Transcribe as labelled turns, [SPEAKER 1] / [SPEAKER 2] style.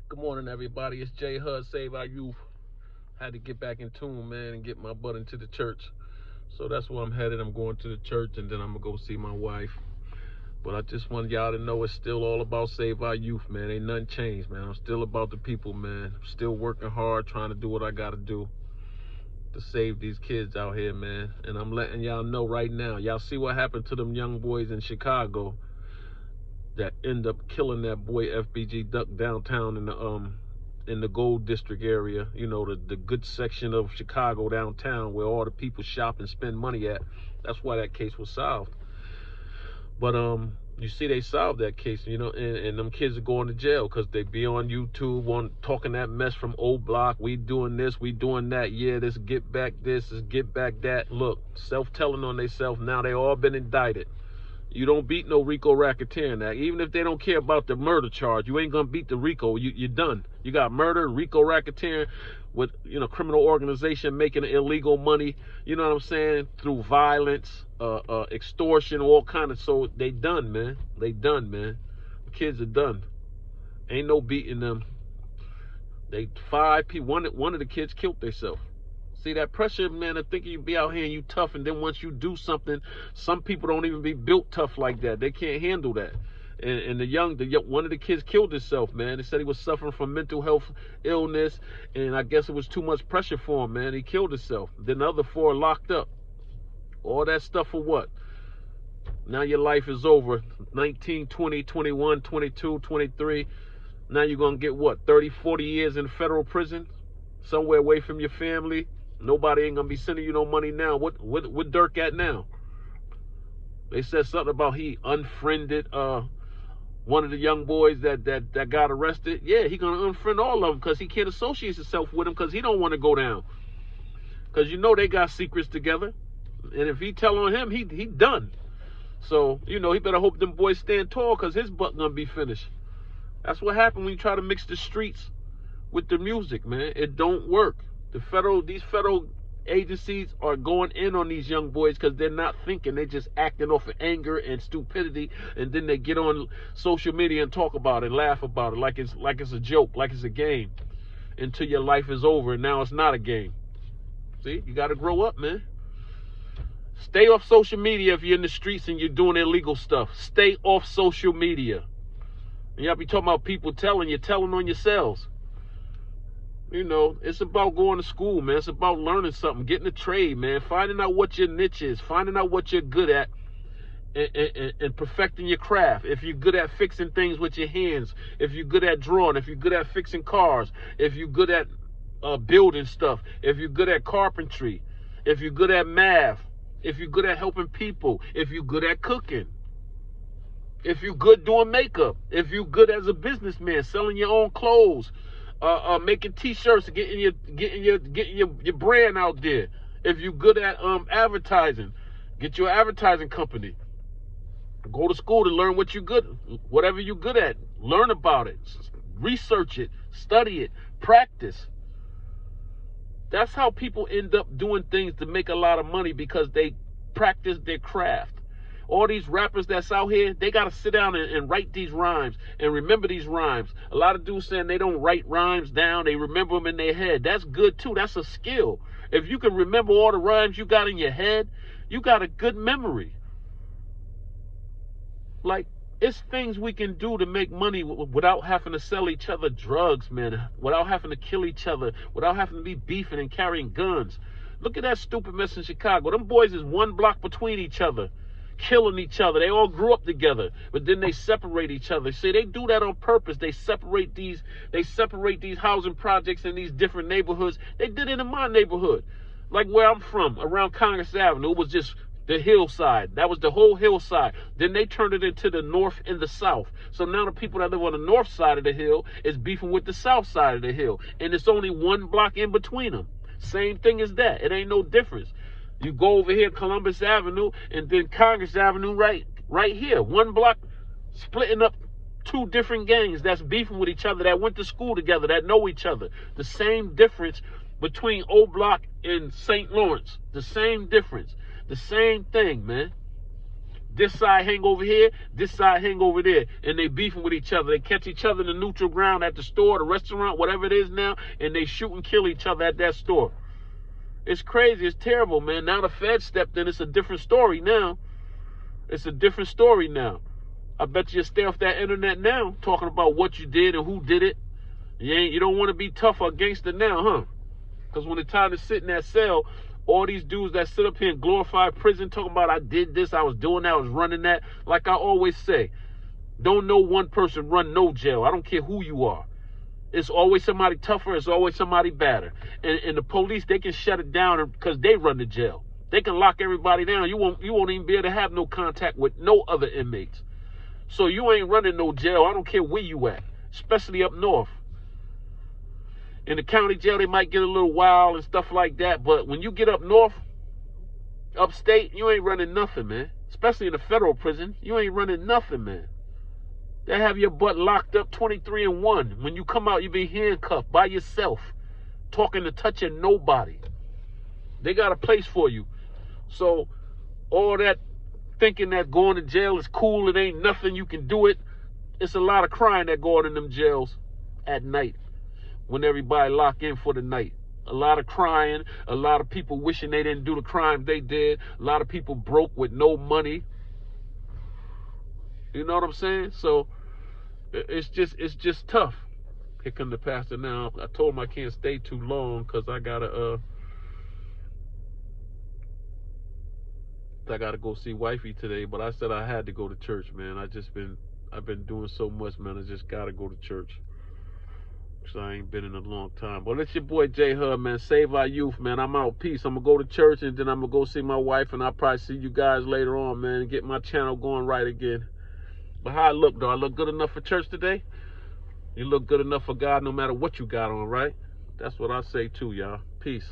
[SPEAKER 1] Good morning, everybody. It's Jay Hud, Save Our Youth. Had to get back in tune, man, and get my butt into the church. So that's where I'm headed. I'm going to the church, and then I'm going to go see my wife. But I just want y'all to know it's still all about Save Our Youth, man. Ain't nothing changed, man. I'm still about the people, man. I'm still working hard, trying to do what I got to do to save these kids out here, man. And I'm letting y'all know right now. Y'all see what happened to them young boys in Chicago that end up killing that boy FBG Duck downtown in the Gold District area, you know, the good section of Chicago downtown where all the people shop and spend money at. That's why that case was solved. But you see, they solved that case, you know, and them kids are going to jail because they be on YouTube talking that mess from old block. We doing this, we doing that. Yeah, this get back this, this get back that. Look, self-telling on themselves. Now they all been indicted. You don't beat no RICO racketeering act. Even if they don't care about the murder charge, you ain't gonna beat the RICO. You're done. You got murder, RICO racketeering with, you know, criminal organization making illegal money, you know what I'm saying, through violence, extortion, all kind of. So they done, man. They done, man. The kids are done. Ain't no beating them. They 5 people. One of the kids killed themselves. See, that pressure, man, of thinking you be out here and you tough, and then once you do something, some people don't even be built tough like that. They can't handle that. And one of the kids killed himself, man. They said he was suffering from mental health illness, and I guess it was too much pressure for him, man. He killed himself. Then the other 4 locked up. All that stuff for what? Now your life is over. 19, 20, 21, 22, 23. Now you're going to get what? 30, 40 years in federal prison? Somewhere away from your family? Nobody ain't gonna be sending you no money now. What Dirk at now? They said something about he unfriended one of the young boys that got arrested. Yeah, he gonna unfriend all of them because he can't associate himself with them because he don't want to go down. Because you know they got secrets together, and if he tell on him, he done. So you know he better hope them boys stand tall because his butt gonna be finished. That's what happened when you try to mix the streets with the music, man. It don't work. These federal agencies are going in on these young boys because they're not thinking. They're just acting off of anger and stupidity, and then they get on social media and talk about it, laugh about it like it's a joke, like it's a game, until your life is over and now it's not a game. See, you got to grow up, man. Stay off social media if you're in the streets and you're doing illegal stuff. Stay off social media. And y'all be talking about people telling on yourselves. You know, it's about going to school, man. It's about learning something, getting a trade, man. Finding out what your niche is, finding out what you're good at, and perfecting your craft. If you're good at fixing things with your hands, if you're good at drawing, if you're good at fixing cars, if you're good at building stuff, if you're good at carpentry, if you're good at math, if you're good at helping people, if you're good at cooking, if you're good doing makeup, if you're good as a businessman, selling your own clothes, making t-shirts, getting your brand out there. If you're good at advertising, get your advertising company. Go to school to learn whatever you're good at. Learn about it, research it, study it, practice. That's how people end up doing things to make a lot of money, because they practice their craft. All these rappers that's out here, they got to sit down and write these rhymes and remember these rhymes. A lot of dudes saying they don't write rhymes down. They remember them in their head. That's good, too. That's a skill. If you can remember all the rhymes you got in your head, you got a good memory. Like, it's things we can do to make money without having to sell each other drugs, man, without having to kill each other, without having to be beefing and carrying guns. Look at that stupid mess in Chicago. Them boys is 1 block between each other, killing each other. They all grew up together, but then they separate each other. See, they do that on purpose. They separate these housing projects in these different neighborhoods. They did it in my neighborhood, like where I'm from, around Congress Avenue. It was just the hillside. That was the whole hillside. Then they turned it into the north and the south. So now the people that live on the north side of the hill is beefing with the south side of the hill, and it's only 1 block in between them. Same thing as that. It ain't no difference. You go over here, Columbus Avenue, and then Congress Avenue right here. 1 block splitting up 2 different gangs that's beefing with each other, that went to school together, that know each other. The same difference between O Block and St. Lawrence. The same difference. The same thing, man. This side hang over here, this side hang over there, and they beefing with each other. They catch each other in the neutral ground at the store, the restaurant, whatever it is now, and they shoot and kill each other at that store. It's crazy. It's terrible, man. Now the Fed stepped in. It's a different story now. It's a different story now. I bet you stay off that internet now, talking about what you did and who did it. You don't want to be tough or gangster now, huh? Because when it's time to sit in that cell, all these dudes that sit up here in glorified prison talking about I did this, I was doing that, I was running that. Like I always say, don't no one person run no jail. I don't care who you are. It's always somebody tougher. It's always somebody badder. And the police, they can shut it down because they run the jail. They can lock everybody down. You won't even be able to have no contact with no other inmates. So you ain't running no jail. I don't care where you at, especially up north. In the county jail, they might get a little wild and stuff like that. But when you get up north, upstate, you ain't running nothing, man. Especially in the federal prison, you ain't running nothing, man. They have your butt locked up 23-1. When you come out, you be handcuffed by yourself, talking to touching nobody. They got a place for you. So all that thinking that going to jail is cool, it ain't nothing, you can do it. It's a lot of crying that go on in them jails at night when everybody lock in for the night. A lot of crying, a lot of people wishing they didn't do the crime they did, a lot of people broke with no money. You know what I'm saying? So it's just tough. Here come the pastor now. I told him I can't stay too long because I gotta go see wifey today. But I said I had to go to church, man. I've been doing so much, man. I just gotta go to church. So I ain't been in a long time. But it's your boy J Hud, man. Save our youth, man. I'm out. Peace. I'm gonna go to church and then I'm gonna go see my wife, and I'll probably see you guys later on, man, and get my channel going right again. But how I look, though? I look good enough for church today? You look good enough for God no matter what you got on, right? That's what I say too, y'all. Peace.